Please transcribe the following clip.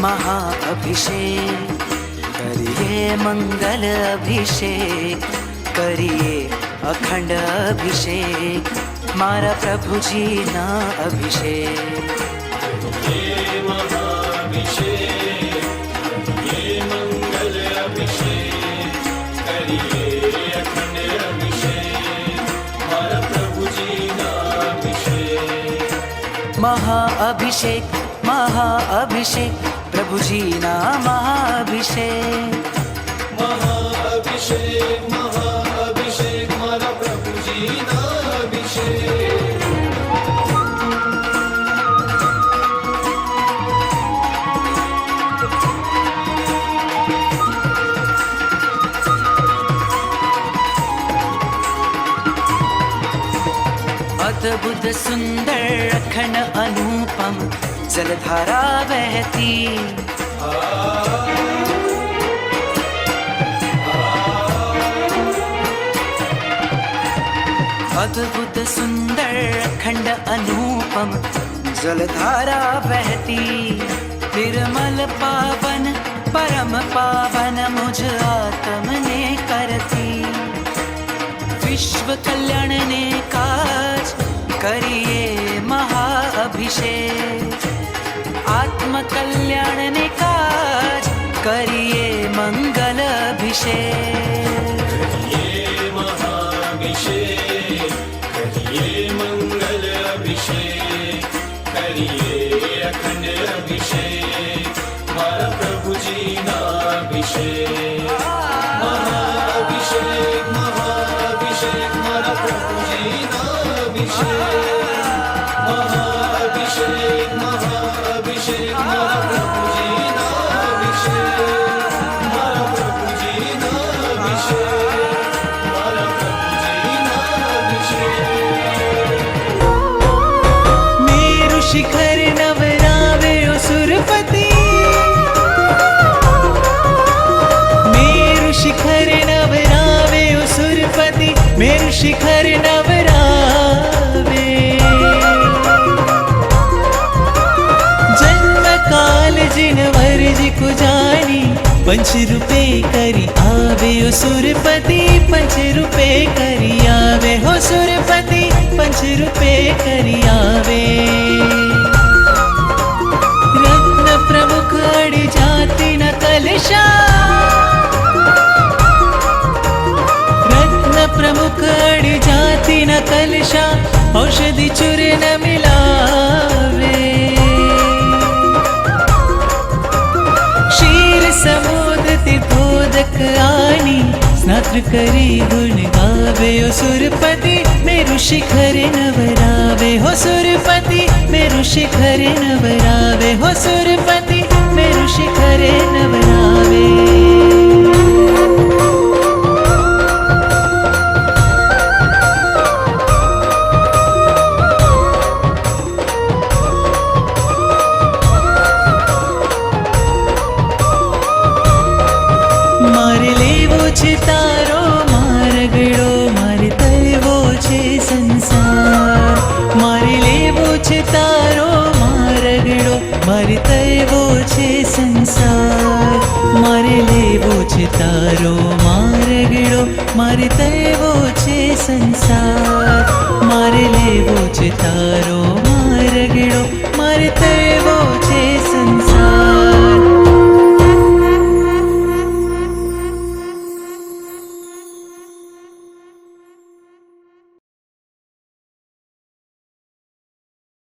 महाअभिषेक करिए, मंगल अभिषेक करिए, अखंड अभिषेक मारा प्रभु जी ना अभिषेक। ये महाअभिषेक, ये मंगल अभिषेक करिए, अखंड अभिषेक मारा प्रभु जी ना अभिषेक। महाअभिषेक, महाअभिषेक प्रभु जी ना महाअभिषेक। महाअभिषेक, महाअभिषेक मारा प्रभु जी ना अभिषेक। अद्भुत सुंदर अखंड अनुपम जलधारा बहती, अद्भुत सुंदर अखंड अनुपम जलधारा बहती, निर्मल पावन परम पावन मुझ आत्म ने करती। विश्व कल्याण ने काज करिए महाअभिषेक, आत्म कल्याण ने काज करिए मंगल अभिषेक। करिए महाअभिषेक, करिए मंगल अभिषेक करिए, अखंड अभिषेक मारा प्रभु जी ना अभिषेक। महाअभिषेक, महाअभिषेक मारा प्रभु जी ना अभिषेक। महाअभिषेक, महाअभिषेक मारा प्रभु जी ना अभिषेक। मारा प्रभु जी ना अभिषेक, मारा प्रभु जी ना अभिषेक। मेरु शिखर नवरावे ओ सुरपति, मेरु शिखर नवरावे ओ सुरपति, मेरु शिखर नवरावे। जन्म काल जिन वर्जी को जानी, पंच रुपे करी आवे ओ सुरपति, पंच रुपे करी आवे हो सुरपति, पंच रुपे करी आवे। रत्न प्रमुख अड़ जाति न कलशा, रत्न प्रमुख अड़ जाति न कलशा, औषधि चूर्ण न मिलावे। क्षीर समोद तीर्थोदक आनी, स्नात्र करी गुण गावे ओ सुरपति, मेरु शिखर नवरावे हो सुरपति, मेरु शिखर नवरावे हो सुरपति, मेरु शिखर नवरावे। मारे लेवो छे तारो मार्गड़ो, मारे तळवो छे संसार। मारे लेवो छे तारो मार्गड़ो, मारे तळवो छे संसार। मारे लेवो छे तारो मार्गड़ो, मारे तळवो छे संसार। मारे लेवो छे तारो मार्गड़ो, मारे तळवो छे संसार।